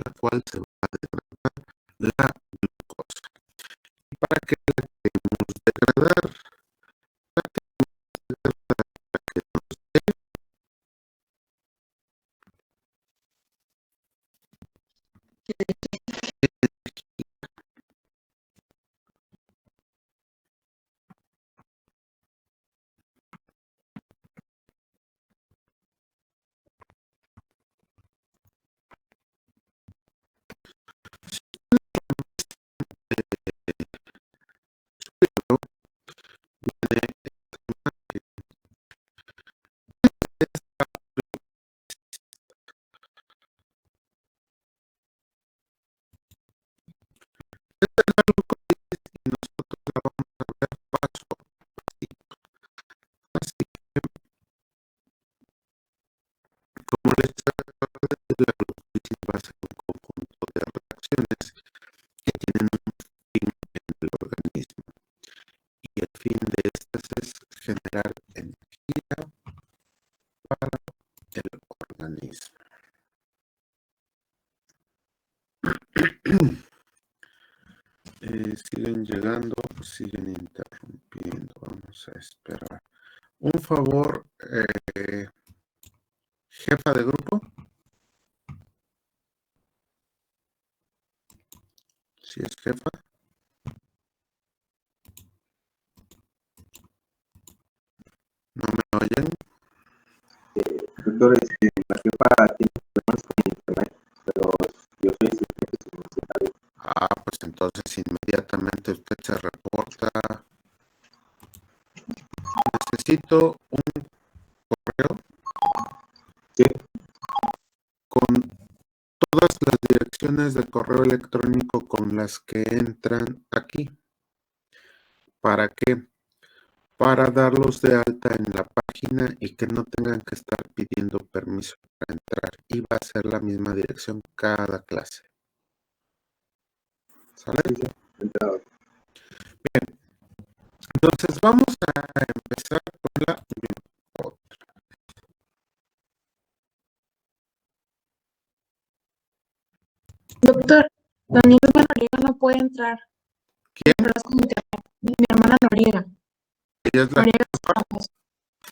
la cual se va a degradar la glucosa. ¿Y para qué la queremos degradar? La queremos degradar para que nos dé y nosotros la vamos a ver paso a pasito. Así como les acabo de decir, la glucólisis va a ser un conjunto de reacciones que tienen un fin en el organismo. Y el fin de estas es generar energía para el organismo. Siguen llegando, siguen interrumpiendo. Vamos a esperar. Un favor, jefa de grupo. Si es jefa. ¿No me oyen? Doctor, la jefa tiene problemas con internet, pero yo soy asistente universitario. Ah, pues entonces inmediatamente usted se reporta. Necesito un correo. Sí. Con todas las direcciones de correo electrónico con las que entran aquí. ¿Para qué? Para darlos de alta en la página y que no tengan que estar pidiendo permiso para entrar. Y va a ser la misma dirección cada clase. ¿Sale? Sí. Bien. Entonces vamos a empezar con la glucosa. Doctor, Daniel Noriega no puede entrar. ¿Quién? Mi hermana Noriega. Ella es la Noriega jefa.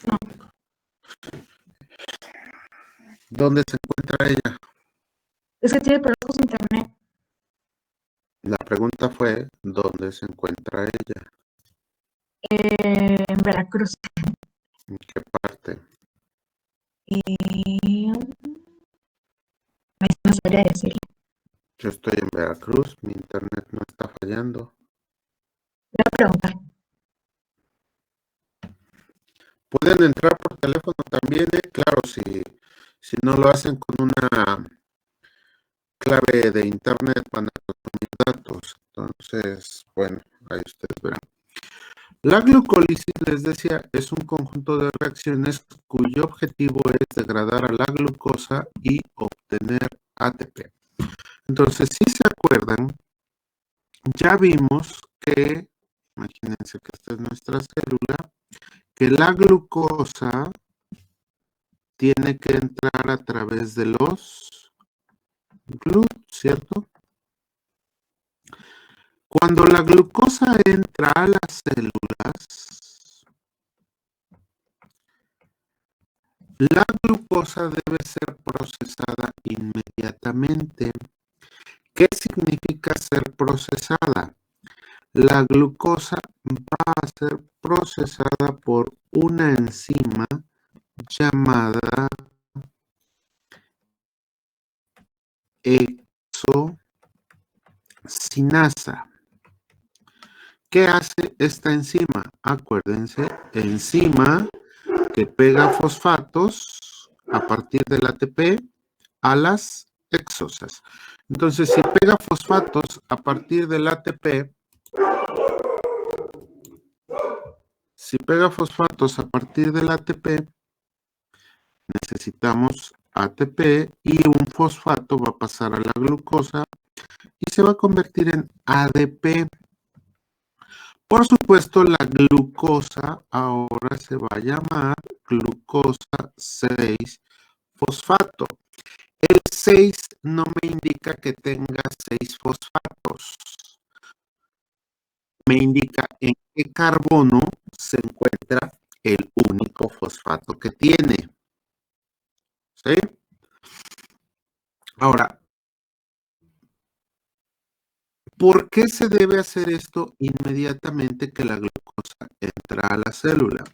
No. ¿Dónde se encuentra ella? Es que tiene problemas con internet. La pregunta fue, ¿dónde se encuentra ella? En Veracruz. ¿En qué parte? No sabría decirle. Yo estoy en Veracruz, mi internet no está fallando. Voy a preguntar. Pueden entrar por teléfono también, claro, si no lo hacen con una clave de internet van a consumir datos. Entonces, bueno, ahí ustedes verán. La glucólisis, les decía, es un conjunto de reacciones cuyo objetivo es degradar a la glucosa y obtener ATP. Entonces, si se acuerdan, ya vimos que, imagínense que esta es nuestra célula, que la glucosa tiene que entrar a través de los GLUT, ¿cierto? Cuando la glucosa entra a las células, la glucosa debe ser procesada inmediatamente. ¿Qué significa ser procesada? La glucosa va a ser procesada por una enzima llamada hexocinasa. ¿Qué hace esta enzima? Acuérdense, enzima que pega fosfatos a partir del ATP a las hexosas. Entonces, si pega fosfatos a partir del ATP, necesitamos ATP y un fosfato va a pasar a la glucosa y se va a convertir en ADP. Por supuesto, la glucosa ahora se va a llamar glucosa 6-fosfato. El 6 no me indica que tenga 6 fosfatos. Me indica en qué carbono se encuentra el único fosfato que tiene. ¿Sí? Ahora, ¿por qué se debe hacer esto inmediatamente que la glucosa entra a la célula?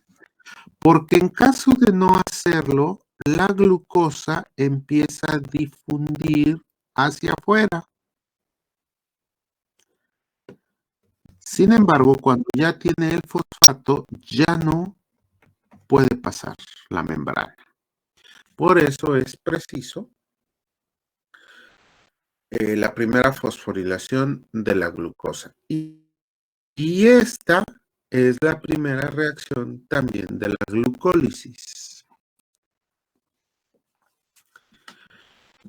Porque en caso de no hacerlo, la glucosa empieza a difundir hacia afuera. Sin embargo, cuando ya tiene el fosfato, ya no puede pasar la membrana. Por eso es preciso la primera fosforilación de la glucosa. Y esta es la primera reacción también de la glucólisis.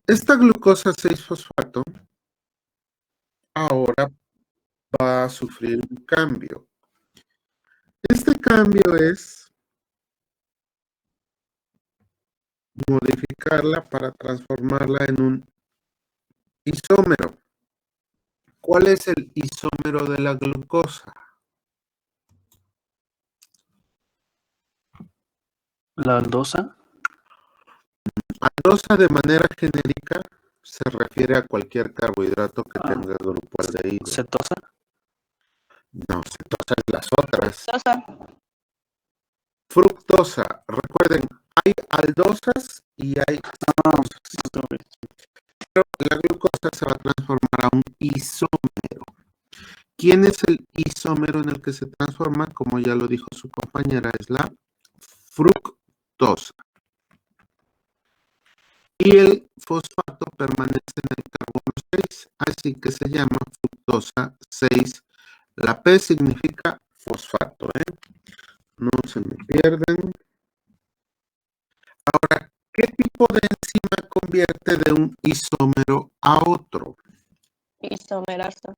Esta glucosa 6-fosfato ahora va a sufrir un cambio. Este cambio es modificarla para transformarla en un isómero. ¿Cuál es el isómero de la glucosa? ¿La aldosa? Aldosa de manera genérica se refiere a cualquier carbohidrato que tenga grupo aldehído. ¿Cetosa? No, cetosa es las otras. Fructosa. Recuerden, hay aldosas y hay cetosas. Pero la glucosa se va a transformar a un isómero. ¿Quién es el isómero en el que se transforma? Como ya lo dijo su compañera, es la fructosa. Y el fosfato permanece en el carbono 6, así que se llama fructosa 6. La P significa fosfato, no se me pierden. Ahora, ¿qué tipo de enzima convierte de un isómero a otro? Isomerasa.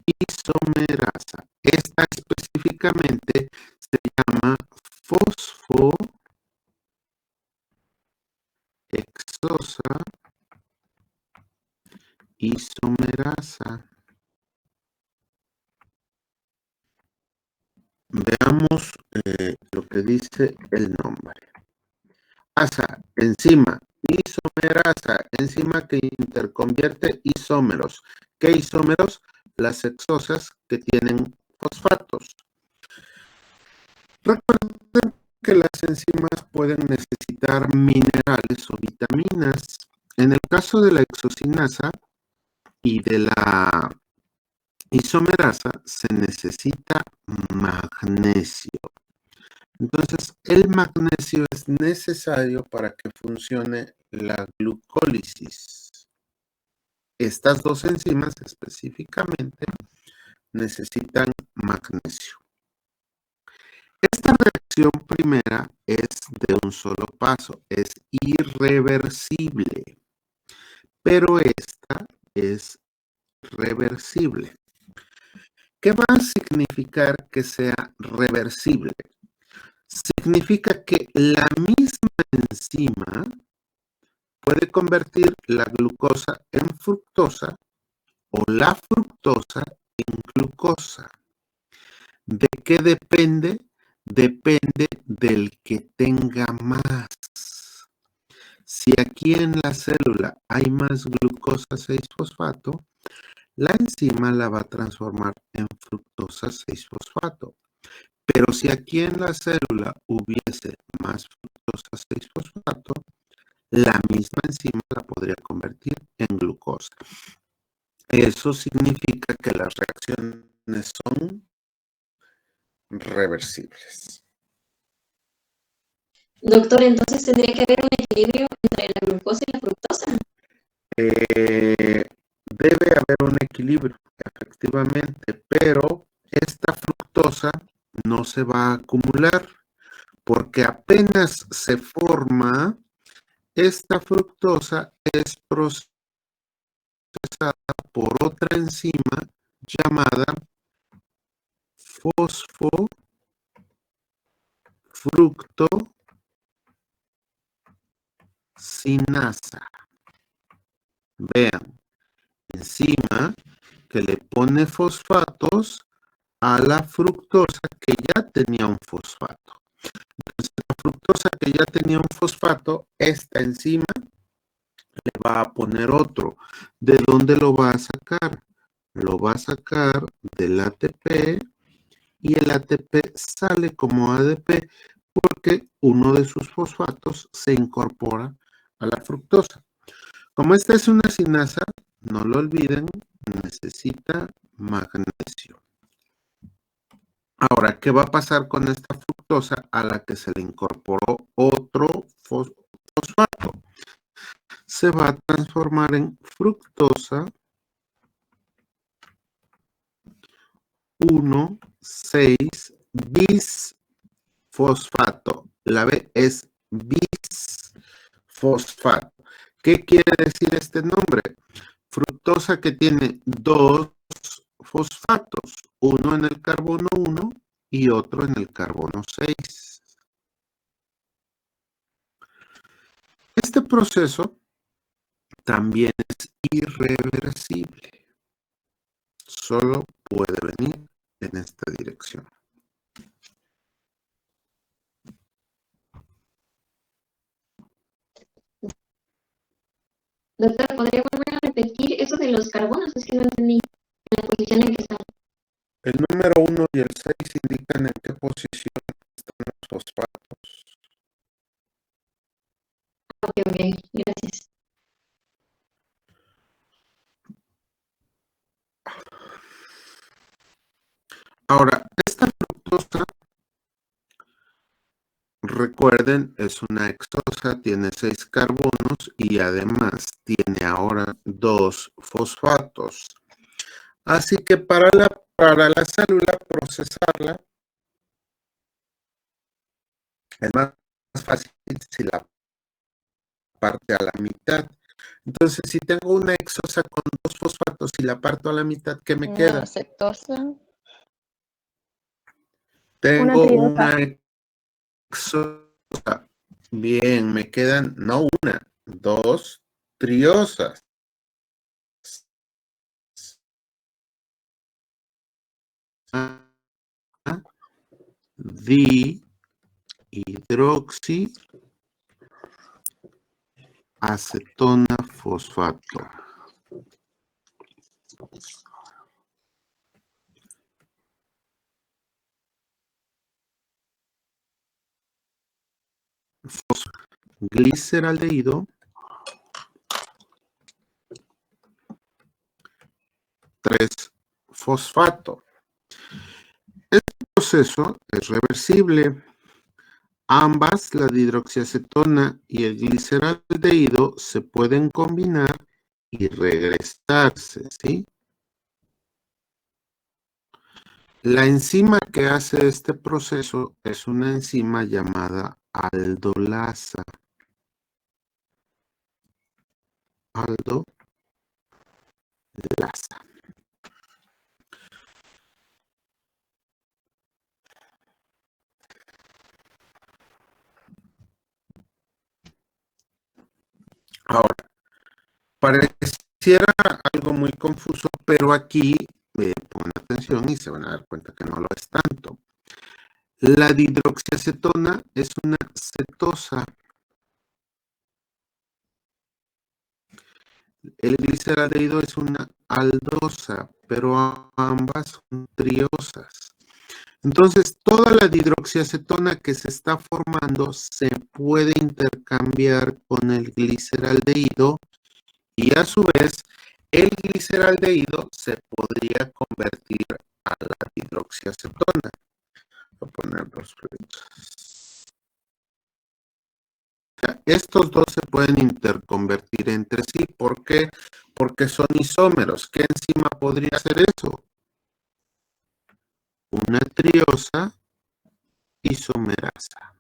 Isomerasa. Esta específicamente se llama fosfohexosa isomerasa. Veamos lo que dice el nombre. Asa, enzima, isomerasa, enzima que interconvierte isómeros. ¿Qué isómeros? Las hexosas que tienen fosfatos. Recuerden que las enzimas pueden necesitar minerales o vitaminas. En el caso de la hexocinasa y de la isomerasa se necesita magnesio. Entonces, el magnesio es necesario para que funcione la glucólisis. Estas dos enzimas específicamente necesitan magnesio. Esta reacción primera es de un solo paso, es irreversible, pero esta es reversible. ¿Qué va a significar que sea reversible? Significa que la misma enzima puede convertir la glucosa en fructosa o la fructosa en glucosa. ¿De qué depende? Depende del que tenga más. Si aquí en la célula hay más glucosa 6-fosfato, la enzima la va a transformar en fructosa 6-fosfato. Pero si aquí en la célula hubiese más fructosa 6-fosfato, la misma enzima la podría convertir en glucosa. Eso significa que las reacciones son reversibles. Doctor, entonces tendría que haber un equilibrio entre la glucosa y la fructosa. Debe haber un equilibrio, efectivamente, pero esta fructosa no se va a acumular porque apenas se forma, esta fructosa es procesada por otra enzima llamada fosfofructosinasa. Vean, enzima que le pone fosfatos a la fructosa que ya tenía un fosfato. Entonces, la fructosa que ya tenía un fosfato, esta enzima le va a poner otro. ¿De dónde lo va a sacar? Lo va a sacar del ATP y el ATP sale como ADP porque uno de sus fosfatos se incorpora a la fructosa. Como esta es una sinasa, no lo olviden, necesita magnesio. Ahora, ¿qué va a pasar con esta fructosa a la que se le incorporó otro fosfato? Se va a transformar en fructosa 1,6 bisfosfato. La B es bisfosfato. ¿Qué quiere decir este nombre? Fructosa que tiene dos fosfatos, uno en el carbono 1 y otro en el carbono 6. Este proceso también es irreversible. Solo puede venir en esta dirección. Doctor, ¿podría volver a repetir eso de los carbonos? Es que no entendí la posición en que están. El número 1 y el 6 indican en qué posición están los fosfatos. Ok, gracias. Ahora, esta fructosa, recuerden, es una hexosa, tiene 6 carbonos y además tiene ahora 2 fosfatos. Así que para la célula procesarla es más fácil si la parte a la mitad. Entonces, si tengo una hexosa con 2 fosfatos y la parto a la mitad, ¿qué me queda? Una cetosa. Tengo triosa. una hexosa. Bien, me quedan, no una, 2 triosas. Dihidroxiacetona fosfato. Gliceraldehído 3-fosfato. Este proceso es reversible. Ambas, la dihidroxiacetona y el gliceraldehído, se pueden combinar y regresarse, ¿sí? La enzima que hace este proceso es una enzima llamada aldolasa. Aldolasa. Ahora, pareciera algo muy confuso, pero aquí pongan atención y se van a dar cuenta que no lo es tanto. La dihidroxiacetona es una cetosa. El gliceraldehído es una aldosa, pero ambas son triosas. Entonces, toda la dihidroxiacetona que se está formando se puede intercambiar con el gliceraldehído y a su vez el gliceraldehído se podría convertir a la dihidroxiacetona. Voy a poner dos flechas. Estos dos se pueden interconvertir entre sí. ¿Por qué? Porque son isómeros. ¿Qué enzima podría hacer eso? Una triosa isomerasa.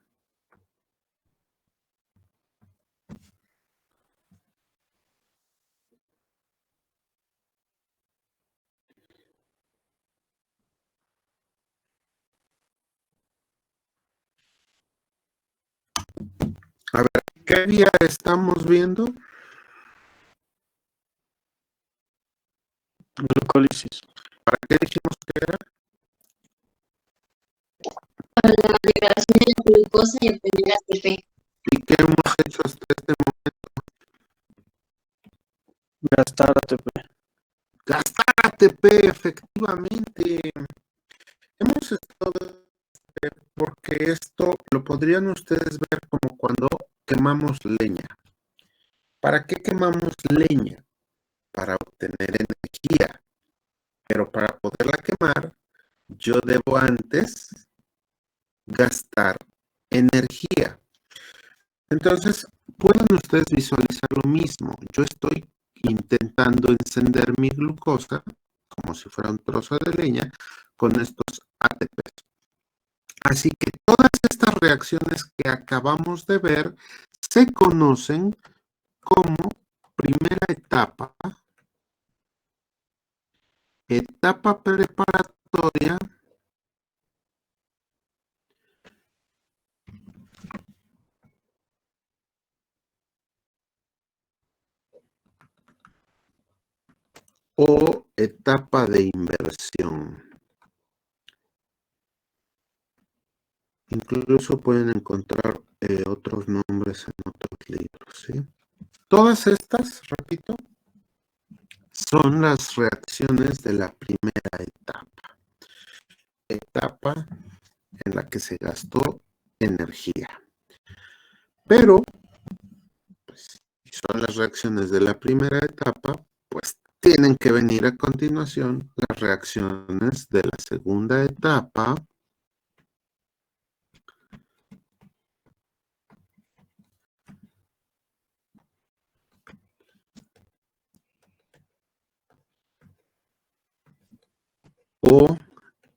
A ver, ¿qué vía estamos viendo? Glucólisis. ¿Para qué dijimos que era? Para la degradación de la glucosa y obtener ATP. ¿Y qué hemos hecho hasta este momento? Gastar ATP. Gastar ATP, efectivamente. Hemos estado porque esto lo podrían ustedes ver como cuando quemamos leña. ¿Para qué quemamos leña? Para obtener energía. Pero para poderla quemar, yo debo antes gastar energía. Entonces, pueden ustedes visualizar lo mismo. Yo estoy intentando encender mi glucosa, como si fuera un trozo de leña, con estos ATPs. Así que todas estas reacciones que acabamos de ver se conocen como primera etapa, etapa preparatoria o etapa de inversión. Incluso pueden encontrar otros nombres en otros libros, ¿sí? Todas estas, repito, son las reacciones de la primera etapa. Etapa en la que se gastó energía. Pero, pues, si son las reacciones de la primera etapa, pues tienen que venir a continuación las reacciones de la segunda etapa, o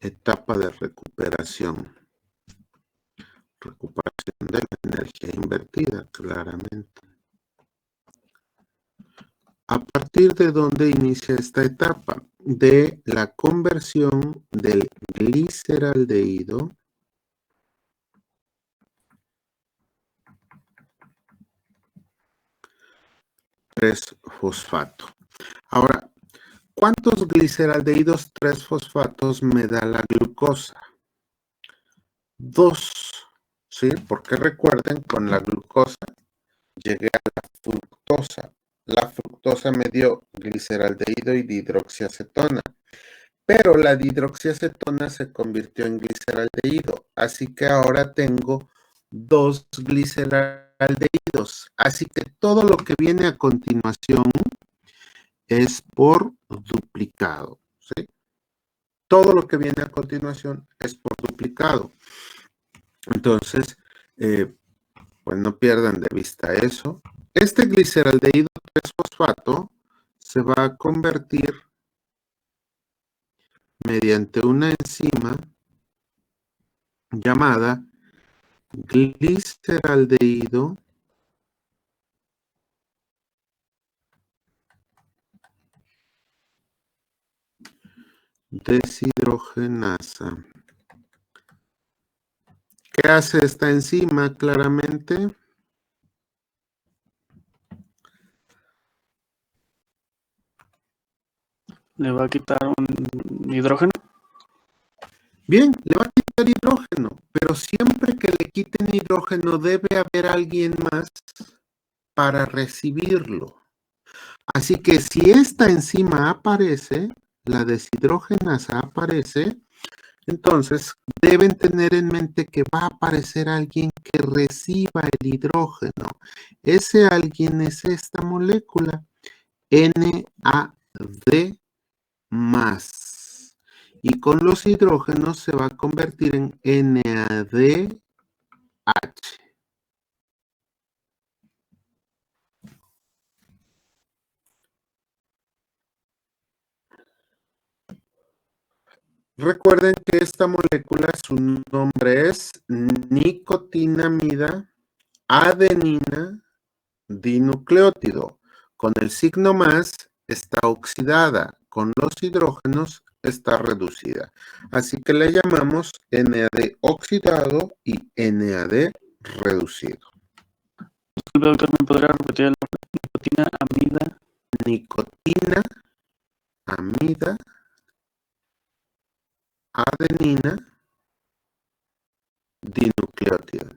etapa de recuperación. Recuperación de la energía invertida, claramente. ¿A partir de dónde inicia esta etapa? De la conversión del gliceraldehído fosfato. Ahora, ¿cuántos gliceraldehídos 3-fosfatos me da la glucosa? 2, ¿sí? Porque recuerden, con la glucosa llegué a la fructosa. La fructosa me dio gliceraldehído y dihidroxiacetona. Pero la dihidroxiacetona se convirtió en gliceraldehído. Así que ahora tengo 2 gliceraldehídos. Así que todo lo que viene a continuación es por duplicado, ¿sí? Todo lo que viene a continuación es por duplicado. Entonces, pues no pierdan de vista eso. Este gliceraldehído 3-fosfato se va a convertir mediante una enzima llamada gliceraldehído deshidrogenasa. ¿Qué hace esta enzima? Claramente Le va a quitar un hidrógeno. bien, le va a quitar hidrógeno, pero siempre que le quiten hidrógeno debe haber alguien más para recibirlo. Así que si esta enzima aparece, la deshidrogenasa aparece, entonces deben tener en mente que va a aparecer alguien que reciba el hidrógeno. Ese alguien es esta molécula, NAD+. Y con los hidrógenos se va a convertir en NADH. Recuerden que esta molécula, su nombre es nicotinamida adenina dinucleótido. Con el signo más está oxidada, con los hidrógenos está reducida. Así que le llamamos NAD oxidado y NAD reducido. Disculpe, doctor, ¿me podría repetir la nicotina amida? Nicotina amida, adenina, dinucleótido.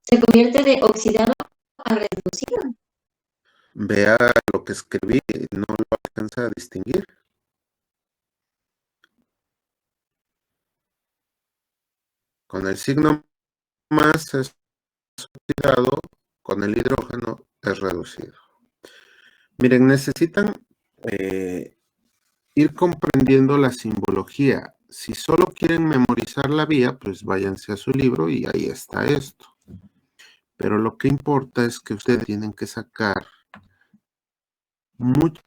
Se convierte de oxidado a reducido. Vea lo que escribí, no lo alcanza a distinguir. Con el signo más es oxidado, con el hidrógeno es reducido. Miren, necesitan ir comprendiendo la simbología. Si solo quieren memorizar la vía, pues váyanse a su libro y ahí está esto. Pero lo que importa es que ustedes tienen que sacar mucha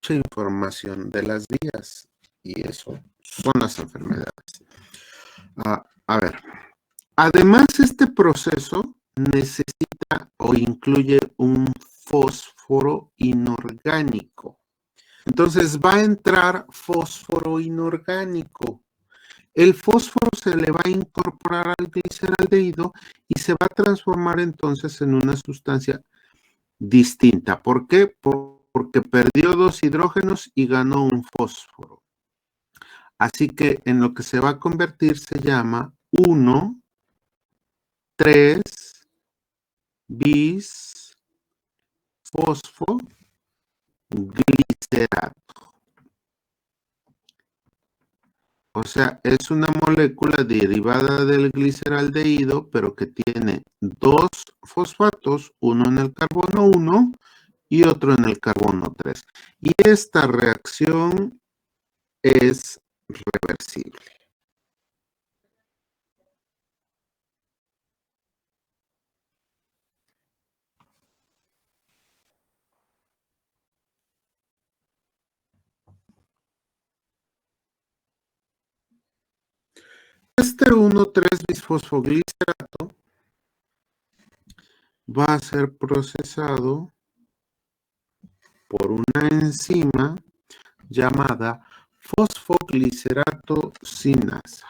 información de las vías, y eso son las enfermedades. A ver, además este proceso necesita o incluye un fósforo inorgánico. Entonces va a entrar fósforo inorgánico. El fósforo se le va a incorporar al gliceraldehído y se va a transformar entonces en una sustancia distinta. ¿Por qué? Porque perdió 2 hidrógenos y ganó un fósforo. Así que en lo que se va a convertir se llama 1,3-bis-fosfoglicerato. O sea, es una molécula derivada del gliceraldehído, pero que tiene 2 fosfatos, uno en el carbono 1 y otro en el carbono 3. Y esta reacción es reversible. Este 1,3-bisfosfoglicerato va a ser procesado por una enzima llamada fosfoglicerato sinasa.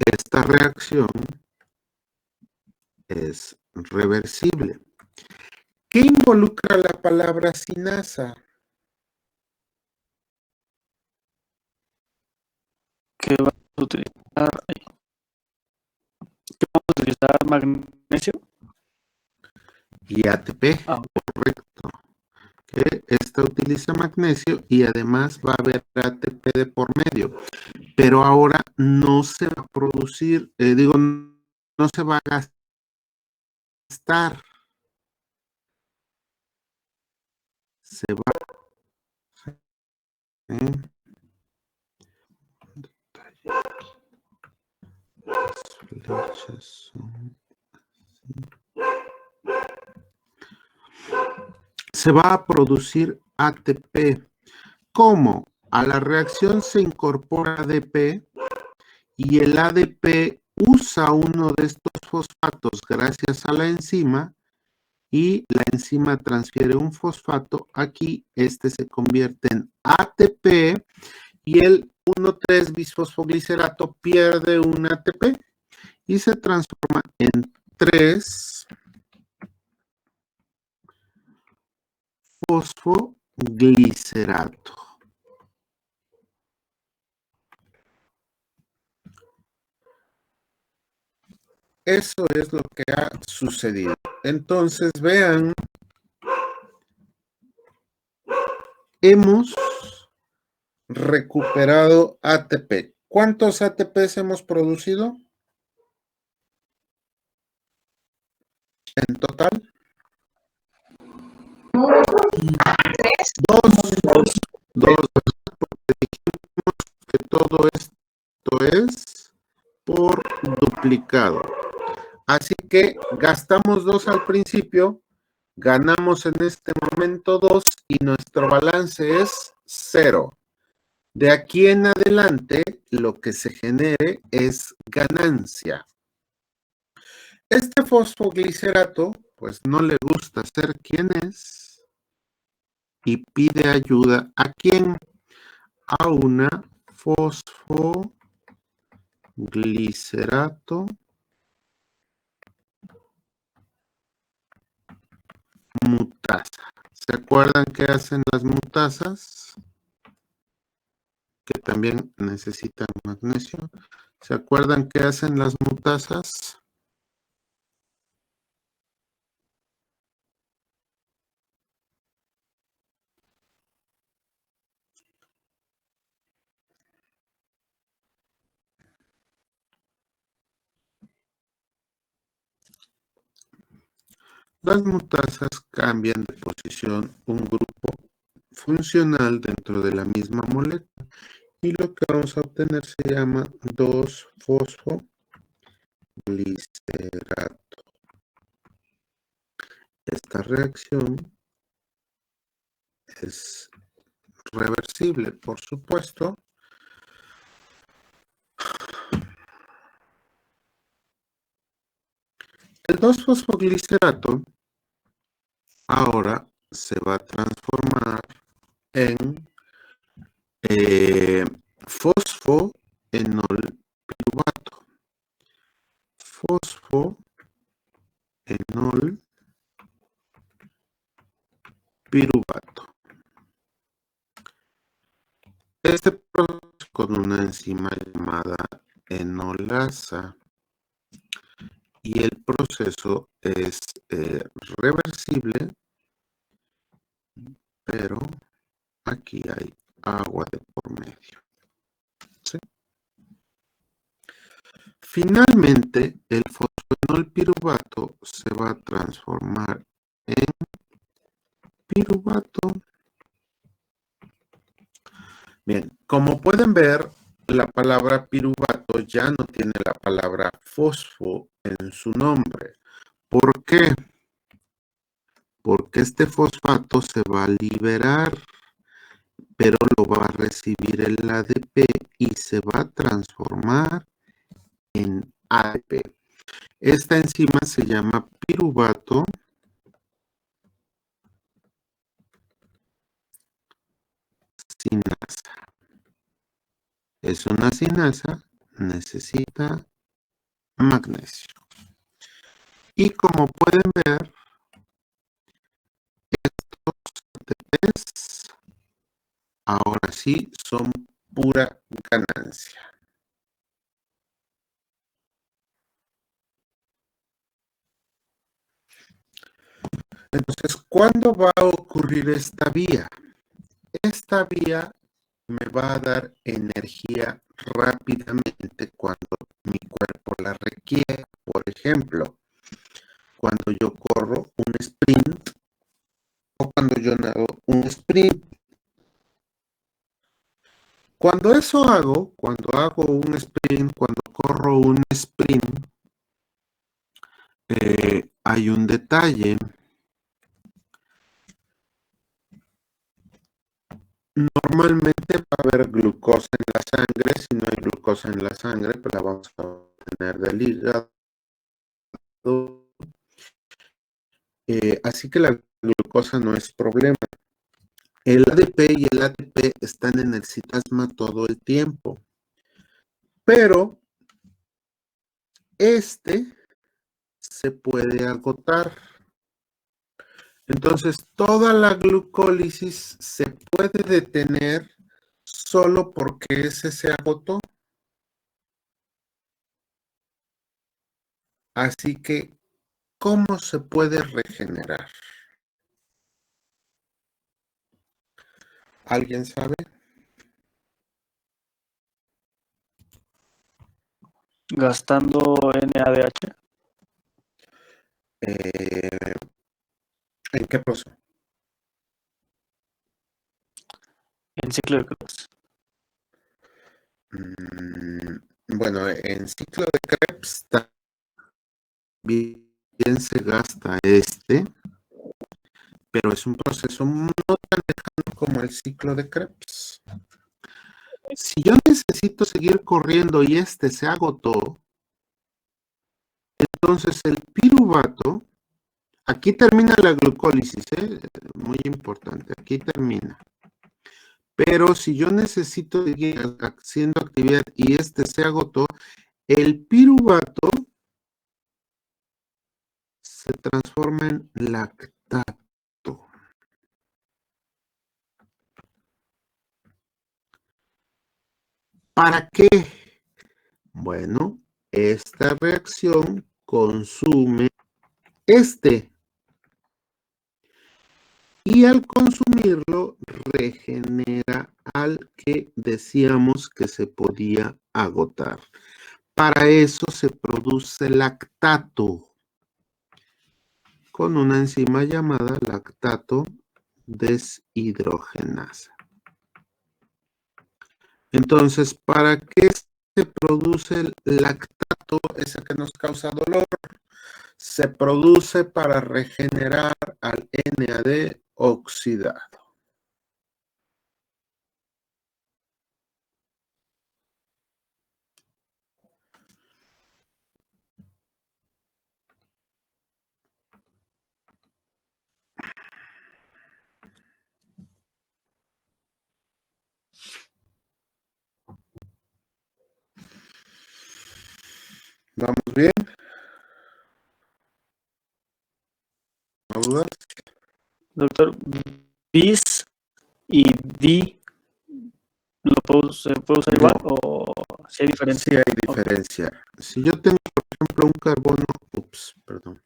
Esta reacción es reversible. ¿Qué involucra la palabra sinasa? ¿Qué vamos a utilizar? ¿Qué vamos a utilizar? ¿Magnesio? Y ATP, correcto. Que esta utiliza magnesio y además va a haber ATP de por medio. Pero ahora no se va a producir, no se va a gastar. Se va. Las flechas son así. Se va a producir ATP. ¿Cómo? A la reacción se incorpora ADP y el ADP usa uno de estos fosfatos gracias a la enzima y la enzima transfiere un fosfato aquí, este se convierte en ATP y el 1,3-bisfosfoglicerato pierde un ATP y se transforma en 3-fosfoglicerato. Eso es lo que ha sucedido. Entonces, vean, hemos recuperado ATP. ¿Cuántos ATPs hemos producido? En total. 2. Porque dijimos que todo esto es por duplicado. Así que gastamos 2 al principio, ganamos en este momento 2 y nuestro balance es 0. De aquí en adelante, lo que se genere es ganancia. Este fosfoglicerato, pues no le gusta ser quien es, y pide ayuda ¿a quién? A una fosfoglicerato mutasa. ¿Se acuerdan qué hacen las mutasas? Que también necesitan magnesio. ¿Se acuerdan qué hacen las mutasas? Las mutasas cambian de posición un grupo funcional dentro de la misma molécula y lo que vamos a obtener se llama 2-fosfoglicerato. Esta reacción es reversible, por supuesto. El 2-fosfoglicerato ahora se va a transformar en fosfoenolpiruvato. Fosfoenolpiruvato. Este proceso con una enzima llamada enolasa y el proceso es reversible, pero aquí hay agua de por medio. ¿Sí? Finalmente, el fosfoenolpiruvato se va a transformar en piruvato. Bien, como pueden ver, la palabra piruvato ya no tiene la palabra fosfo en su nombre. ¿Por qué? Porque este fosfato se va a liberar, pero lo va a recibir el ADP y se va a transformar en ADP. Esta enzima se llama piruvato sinasa. Es una sinasa, necesita magnesio. Y como pueden ver, estos ATPs ahora sí son pura ganancia. Entonces, ¿cuándo va a ocurrir esta vía? Esta vía me va a dar energía rápidamente cuando mi cuerpo la requiere. Por ejemplo, cuando yo corro un sprint o cuando yo nado un sprint. Cuando hago un sprint, cuando corro un sprint, hay un detalle. Normalmente va a haber glucosa en la sangre. Si no hay glucosa en la sangre, pues la vamos a obtener del hígado. Así que la glucosa no es problema. El ADP y el ATP están en el citosplazma todo el tiempo. Pero este se puede agotar. Entonces, toda la glucólisis se puede detener solo porque ese se agotó. Así que, ¿cómo se puede regenerar? ¿Alguien sabe? Gastando NADH. ¿En qué proceso? En ciclo de Krebs. Bueno, en ciclo de Krebs también se gasta pero es un proceso no tan lejano como el ciclo de Krebs. Si yo necesito seguir corriendo y se agotó, entonces el piruvato Aquí termina la glucólisis, muy importante, aquí termina. Pero si yo necesito seguir haciendo actividad y se agotó, el piruvato se transforma en lactato. ¿Para qué? Bueno, esta reacción consume y al consumirlo regenera al que decíamos que se podía agotar. Para eso se produce lactato con una enzima llamada lactato deshidrogenasa. Entonces, ¿para qué se produce el lactato, ese que nos causa dolor? Se produce para regenerar al NAD oxidado. ¿Vamos bien? ¿No dudas? Doctor, bis y di, ¿se puede usar igual o si hay diferencia? Sí hay diferencia. Okay. Si yo tengo, por ejemplo, un carbono, perdón.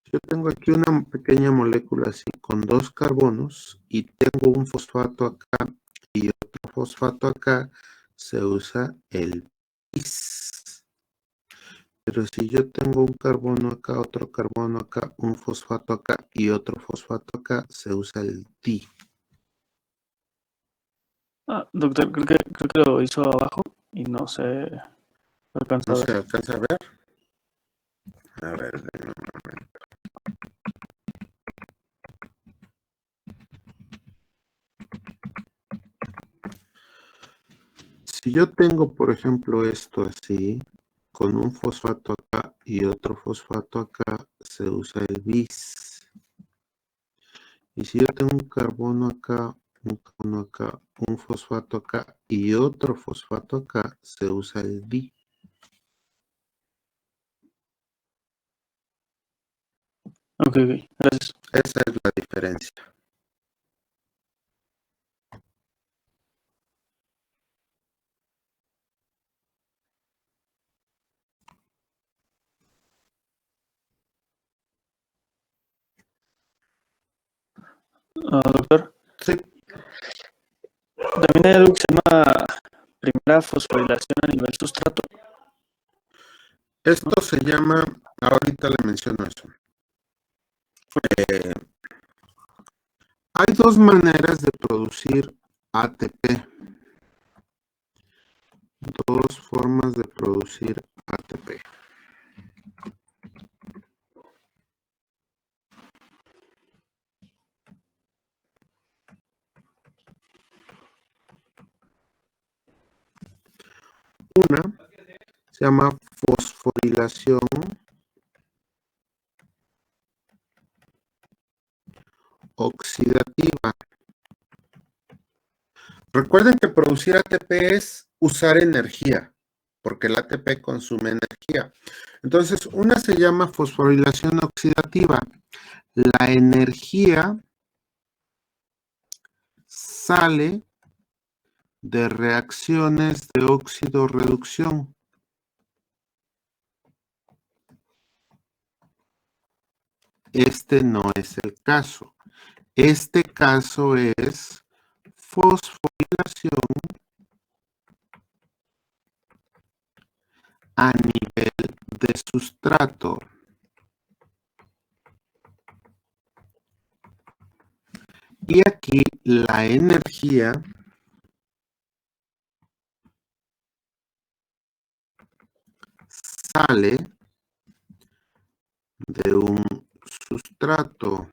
Yo tengo aquí una pequeña molécula así con 2 carbonos y tengo un fosfato acá y otro fosfato acá, se usa el bis. Pero si yo tengo un carbono acá, otro carbono acá, un fosfato acá y otro fosfato acá, se usa el di. Doctor, creo que lo hizo abajo y no se alcanza a ver. ¿No se alcanza a ver? A ver, un momento. Si yo tengo, por ejemplo, esto así, con un fosfato acá y otro fosfato acá, se usa el bis. Y si yo tengo un carbono acá, un fosfato acá y otro fosfato acá, se usa el di. Ok, gracias. Esa es la diferencia. Doctor. Sí. También hay algo que se llama primera fosforilación a nivel sustrato. Esto se llama, ahorita le menciono eso. Hay 2 maneras de producir ATP. 2 formas de producir ATP. Una se llama fosforilación oxidativa. Recuerden que producir ATP es usar energía, porque el ATP consume energía. Entonces, una se llama fosforilación oxidativa. La energía sale de reacciones de óxido-reducción. Este no es el caso. Este caso es fosforilación a nivel de sustrato. Y aquí la energía sale de un sustrato.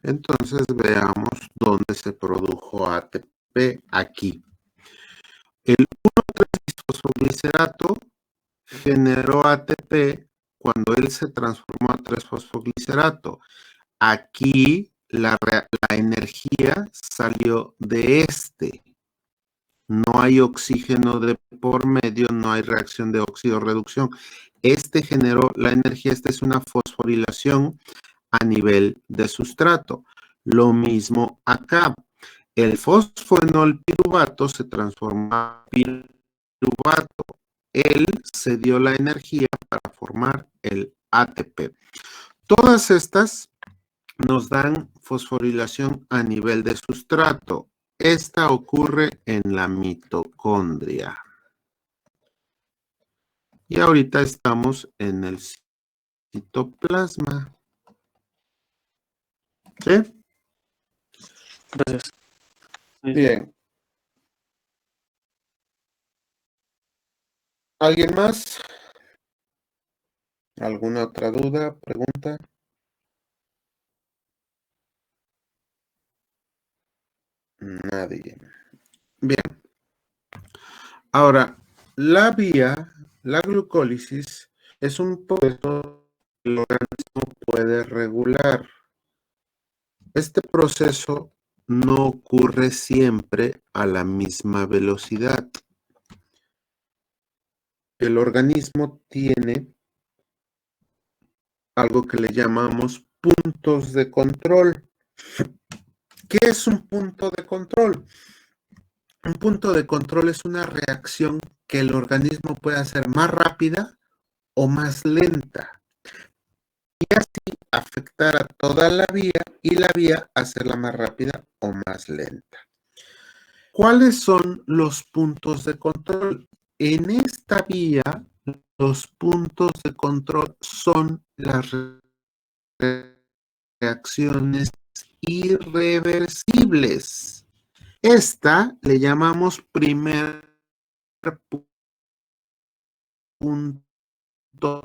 Entonces veamos dónde se produjo ATP aquí. El 1,3-bisfosfoglicerato generó ATP cuando él se transformó a 3-fosfoglicerato. Aquí la energía salió de este. No hay oxígeno de por medio, no hay reacción de óxido-reducción. Este generó la energía, esta es una fosforilación a nivel de sustrato. Lo mismo acá. El fosfoenol piruvato se transforma en piruvato. Él se dio la energía para formar el ATP. Todas estas nos dan fosforilación a nivel de sustrato. Esta ocurre en la mitocondria. Y ahorita estamos en el citoplasma. ¿Sí? Gracias. Sí. Bien. ¿Alguien más? ¿Alguna otra duda, pregunta? Nadie. Bien. Ahora, la glucólisis, es un proceso que el organismo puede regular. Este proceso no ocurre siempre a la misma velocidad. El organismo tiene algo que le llamamos puntos de control. ¿Qué es un punto de control? Un punto de control es una reacción que el organismo puede hacer más rápida o más lenta y así afectar a toda la vía y la vía hacerla más rápida o más lenta. ¿Cuáles son los puntos de control? En esta vía, los puntos de control son las reacciones irreversibles. Esta le llamamos primer punto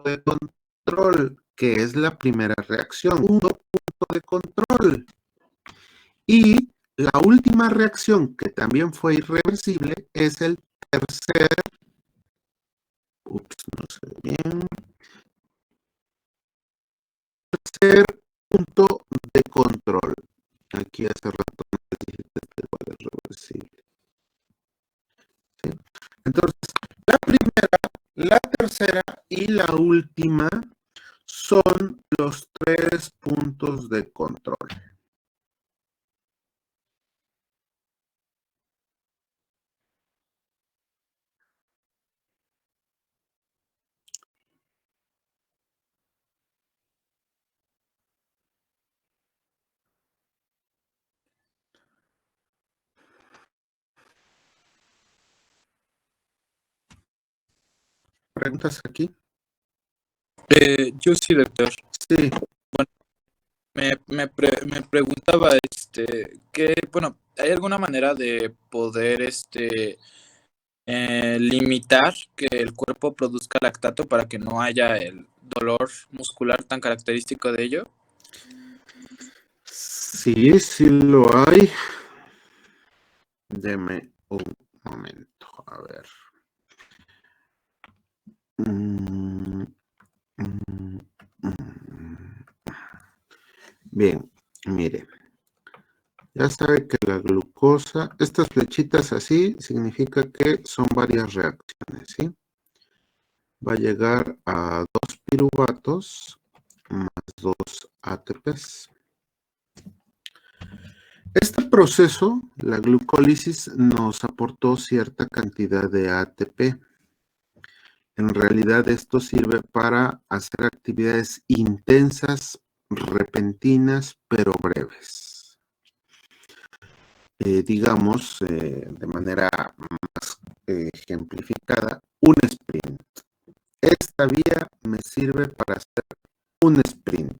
de control, que es la primera reacción, punto de control. Y la última reacción, que también fue irreversible, es el tercer, no sé bien, tercer punto de control. Aquí hace rato me dijiste cuál es reversible. ¿Sí? Entonces, la primera, la tercera y la última son los 3 puntos de control. ¿Preguntas aquí? Yo sí, doctor. Sí. Me preguntaba, bueno, ¿hay alguna manera de poder, limitar que el cuerpo produzca lactato para que no haya el dolor muscular tan característico de ello? Sí, sí lo hay. Deme un momento, a ver. Bien, mire. Ya sabe que la glucosa, estas flechitas así, significa que son varias reacciones, ¿sí? Va a llegar a 2 piruvatos más 2 ATPs. Este proceso, la glucólisis, nos aportó cierta cantidad de ATP. En realidad esto sirve para hacer actividades intensas, repentinas, pero breves. Digamos, de manera más ejemplificada, un sprint. Esta vía me sirve para hacer un sprint.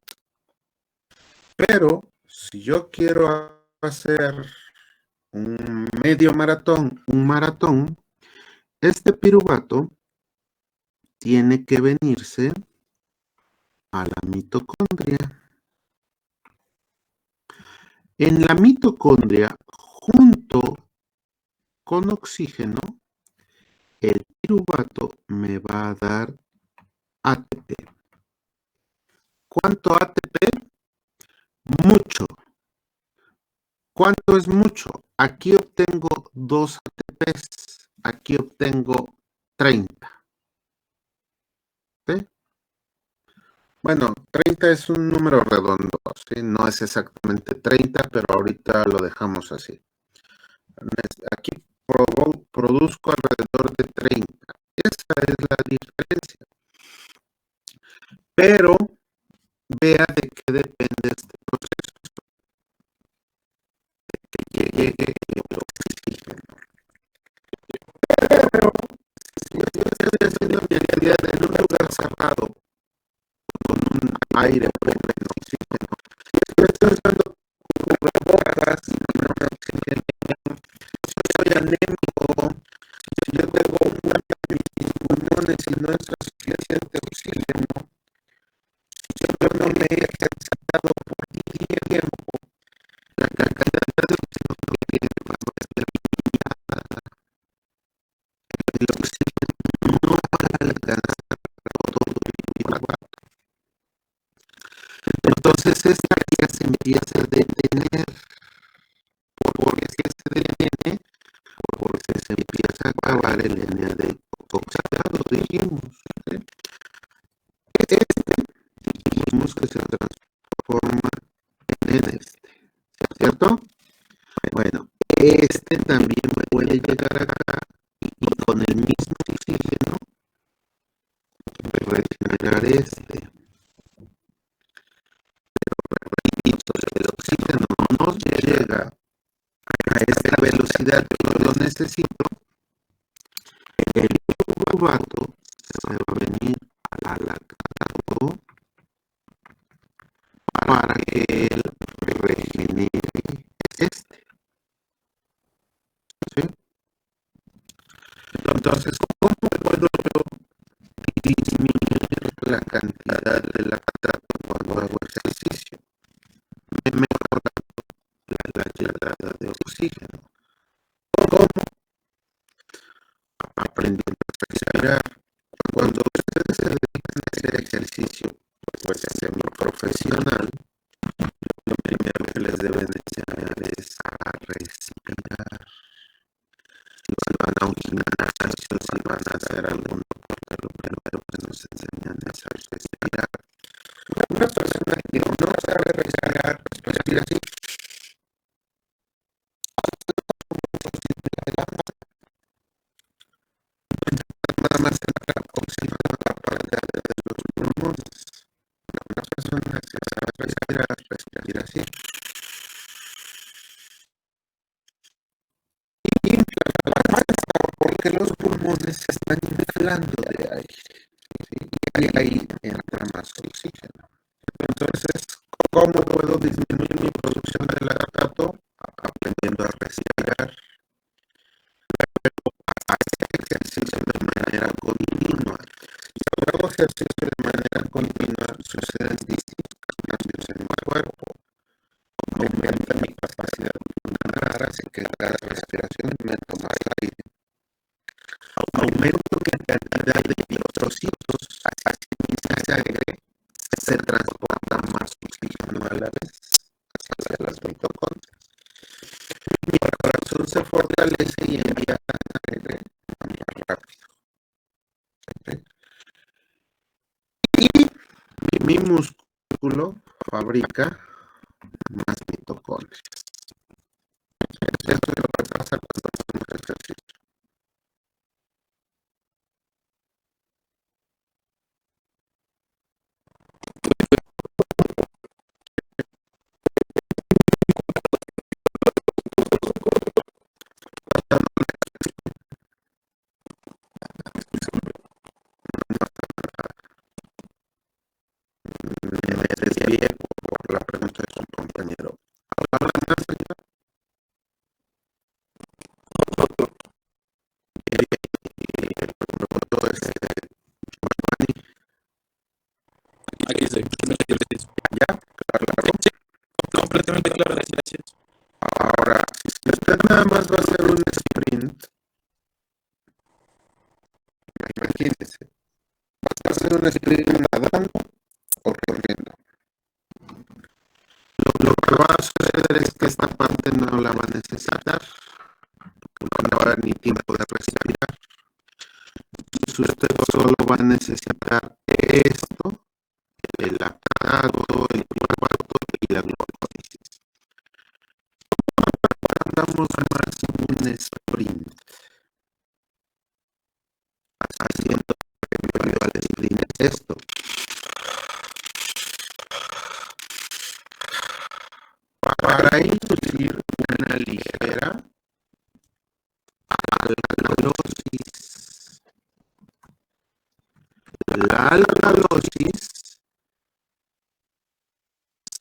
Pero si yo quiero hacer un medio maratón, un maratón, este piruvato tiene que venirse a la mitocondria. En la mitocondria, junto con oxígeno, el piruvato me va a dar ATP. ¿Cuánto ATP? Mucho. ¿Cuánto es mucho? Aquí obtengo 2 ATPs. Aquí obtengo 30. ¿Sí? Bueno, 30 es un número redondo, ¿sí? No es exactamente 30, pero ahorita lo dejamos así. Aquí produzco alrededor de 30. Esa es la diferencia. Pero vea de qué depende este proceso. De que llegue el oxígeno. Pero si yo estoy haciendo mi actividad en un lugar cerrado, con un aire pleno de oxígeno, si yo estoy usando cubrebocas y no me oxígeno, si yo soy anémico, si yo tengo un guante en mis pulmones y no entra suficiente oxígeno, si yo no me he ejercitado por tiempo, la cantidad de oxígeno que va a ser limitada, el oxígeno no va a alcanzar todo el cuerpo. Entonces esta ya se empieza a detener. ¿Por qué se detiene? Porque se empieza a acabar el NAD oxidado, dijimos. Dijimos que se transforma en este, ¿cierto? Bueno, este también puede llegar acá y con el mismo oxígeno regenerar este. El oxígeno no llega a esta velocidad que yo lo necesito, el piruvato se va a venir a la lactato para que él regenere este. ¿Sí? Entonces, ¿cómo puedo yo disminuir la cantidad de lactato cuando hago ejercicio? Mejorando la llegada de oxígeno. ¿Cómo? Aprendiendo a respirar. Cuando ustedes se dedican a hacer ejercicio, pues semiprofesional, lo primero que les deben enseñar es a respirar. Si van a un gimnasio, si van a hacer algún deporte, lo primero que nos enseñan es a respirar. Una persona que no sabe respirar, respira así. Nada más entra oxígeno a la parte de los pulmones. Una persona que sabe respirar, respira así. Y infla la panza porque los pulmones se están inflando de aire. ¿Sí? Y ahí entra más oxígeno. Entonces, ¿cómo puedo disminuir mi producción de lactato? Aprendiendo a respirar. Hacer ejercicio de manera continua. Si yo hago ejercicio de manera continua, suceden distintos cambios en mi cuerpo. Aumenta mi capacidad pulmonar, hace que cada respiración me tome más aire. Aumento mi cantidad de eritrocitos, así mi sangre se transporta más oxígeno a la vez hacia las mitocondrias. Mi corazón se fortalece y envía sangre más rápido. ¿Sí? Y mi músculo fabrica más mitocondrias. Eso es lo que pasa cuando hacemos ejercicio. Me desvié por la pregunta de su compañero. Ahora sprint nadando o corriendo. Lo que va a suceder es que esta parte no la va a necesitar, porque no va a haber ni tiempo de respirar. Entonces usted solo va a necesitar esto, el lactato, el cuarto y la glucólisis. Andamos más un sprint, haciendo previo al sprint esto. Para inducir una ligera alcalosis. La alcalosis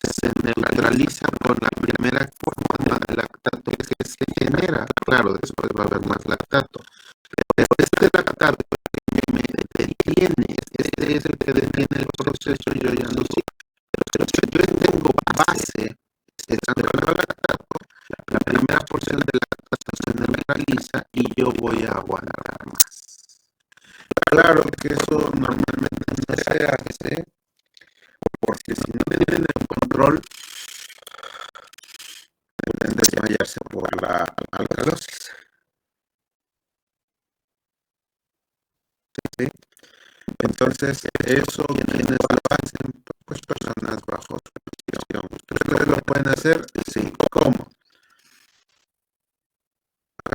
se neutraliza por la primera forma de lactato que se genera. Claro, después va a haber más lactato. Pero este lactato que me detiene, este es el que detiene el proceso y yo ya no sé. Pero si yo tengo base, estando el lactato, la primera porción del lactato se neutraliza y yo voy a aguantar más. Claro que eso normalmente no se hace, porque si no tienen el control, pueden desmayarse por la alcalosis. ¿Sí? Entonces, eso quienes lo hacen, pues personas bajo supervisión. ¿Ustedes lo pueden hacer? Sí. ¿Cómo?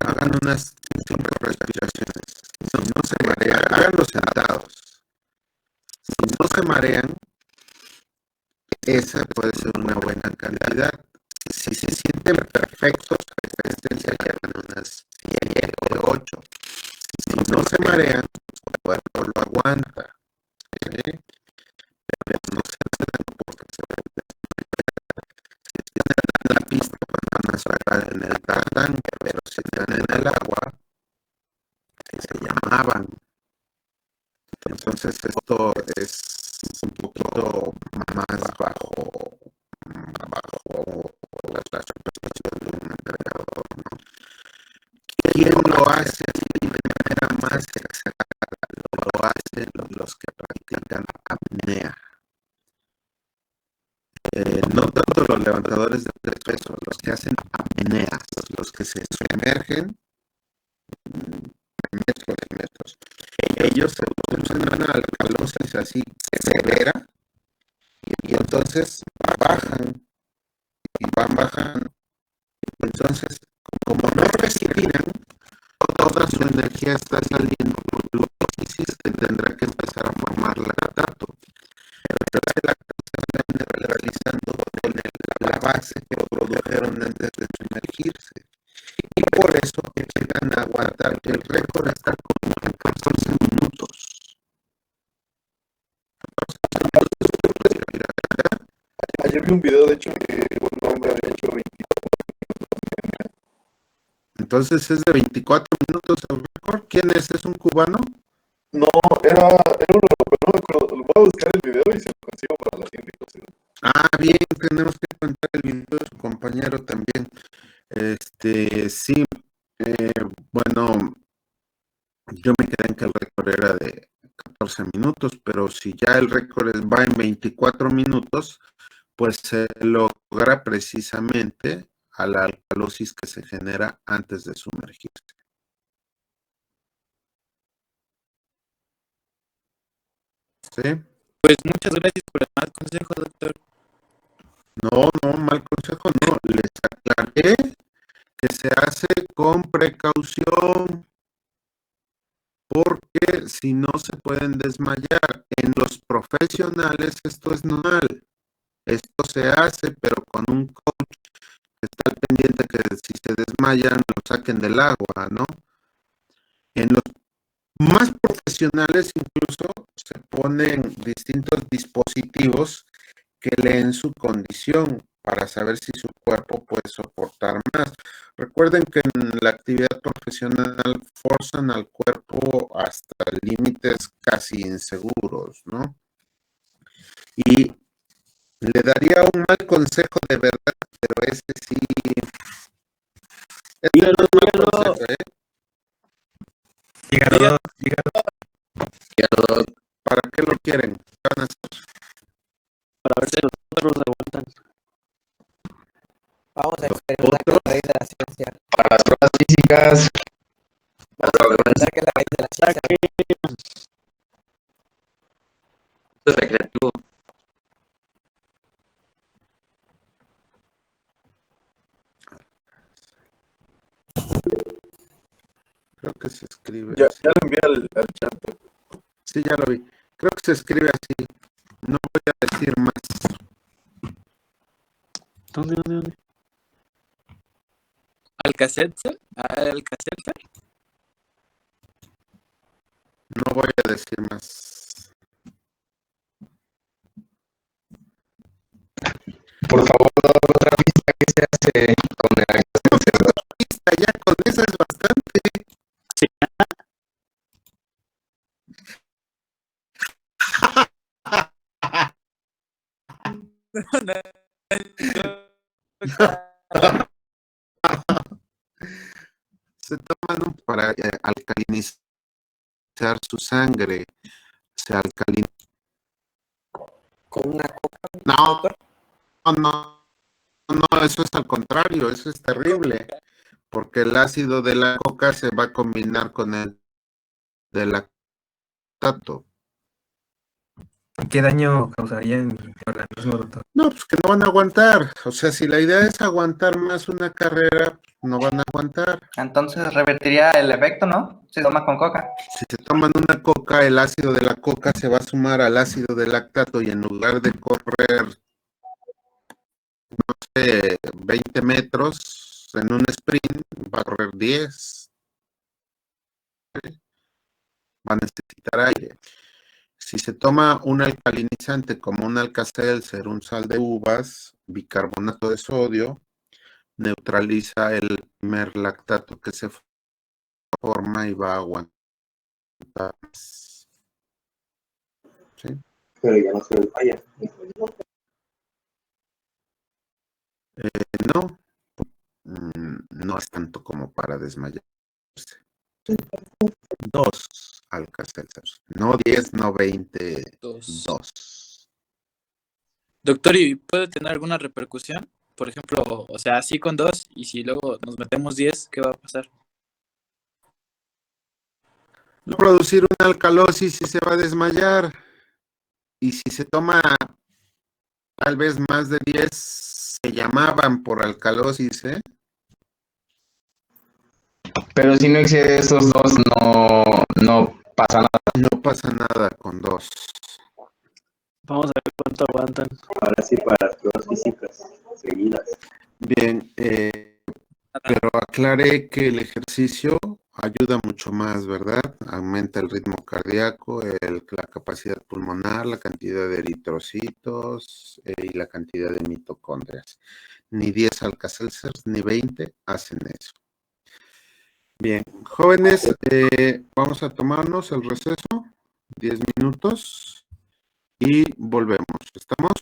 Hagan unas 5 respiraciones. Si no se marean, háganlo sentados. Si no se marean, esa puede ser una buena cantidad. Si se sienten perfectos, estén cerca de unas 7 o 8. Si no se marean, su cuerpo lo aguanta. ¿Sí? Pero no se hacen porque se si están en la pista, pues van a sacar en el tartán, pero si están en el agua, se llamaban. Entonces esto es un poquito más bajo la supervisión de un entrenador, ¿no? ¿Quién lo hace de manera más exacta? Lo hacen los que practican apnea. No tanto los levantadores de peso, los que hacen apnea, los que se sumergen metros y metros. Ellos se usan una alcalosis así severa y entonces bajan y van bajando. Entonces, como no respiran, toda su energía está saliendo por glucólisis que tendrá que empezar a formar lactato. Pero ese lactato se está realizando con la base que produjeron antes de sumergirse. Y por eso llegan a aguantar. El récord está como en 14 minutos. Ayer vi un video, de hecho, que un hombre había hecho 24 minutos. Entonces es de 24 minutos el récord. ¿Quién es? ¿Es un cubano? No, era un europeo, no me acuerdo. Voy a buscar el video y se lo consigo para la siguiente ocasión. Ah, bien, tenemos que contar el video de su compañero también. Sí, bueno, yo me quedé en que el récord era de 14 minutos, pero si ya el récord va en 24 minutos, pues se logra precisamente a la alcalosis que se genera antes de sumergirse. ¿Sí? Pues muchas gracias por el mal consejo, doctor. No, mal consejo no. Les aclaré que se hace con precaución porque si no se pueden desmayar. En los profesionales esto es normal. Esto se hace, pero con un coach que está al pendiente que si se desmayan lo saquen del agua, ¿no? En los más profesionales incluso se ponen distintos dispositivos que leen su condición para saber si su cuerpo puede soportar más. Recuerden que en la actividad profesional forzan al cuerpo hasta límites casi inseguros, ¿no? Y le daría un mal consejo de verdad, pero ese sí. Este no es mal consejo, ¿eh? Dígalo. ¿Para qué lo quieren? Vamos a experimentar con la raíz de la ciencia. Para las pruebas físicas, Vamos a experimentar que es la raíz de la ciencia. esto es recreativo. Creo que se escribe Ya así. lo envié al chat. Sí, ya lo vi. Creo que se escribe así. No voy a decir más. ¿Dónde? ¿Alcacelser? ¿Alcacelser? No voy a decir más. Por favor, otra pista que se hace con el Ya con eso es bastante. Sí. Se toman para alcalinizar su sangre. Se alcaliniza. Con una coca. No, eso es al contrario, eso es terrible, porque el ácido de la coca se va a combinar con el del lactato. ¿Qué daño causaría en el organismo, doctor? No, pues que no van a aguantar. O sea, si la idea es aguantar más una carrera, no van a aguantar. Entonces revertiría el efecto, ¿no? Si toma con coca. Si se toman una coca, el ácido de la coca se va a sumar al ácido del lactato y en lugar de correr, no sé, 20 metros en un sprint, va a correr 10. Va a necesitar aire. Si se toma un alcalinizante como un Alka-Seltzer, un sal de uvas, bicarbonato de sodio, neutraliza el merlactato que se forma y va a aguantar. ¿Sí? Pero ya no se desmaya. No, no es tanto como para desmayarse. 2 Alka-Seltzer. No 10, no 20. 2. Doctor, ¿y puede tener alguna repercusión? Por ejemplo, o sea, así con 2 y si luego nos metemos 10, ¿qué va a pasar? Va a producir una alcalosis y se va a desmayar. Y si se toma tal vez más de 10, se llamaban por alcalosis, ¿eh? Pero si no excede esos dos, no pasa nada. No pasa nada con 2. Vamos a ver cuánto aguantan. Ahora sí, para las pruebas físicas seguidas. Bien, pero aclaré que el ejercicio ayuda mucho más, ¿verdad? Aumenta el ritmo cardíaco, la capacidad pulmonar, la cantidad de eritrocitos y la cantidad de mitocondrias. Ni 10 Alka-Seltzers ni 20 hacen eso. Bien, jóvenes, vamos a tomarnos el receso, 10 minutos, y volvemos. ¿Estamos?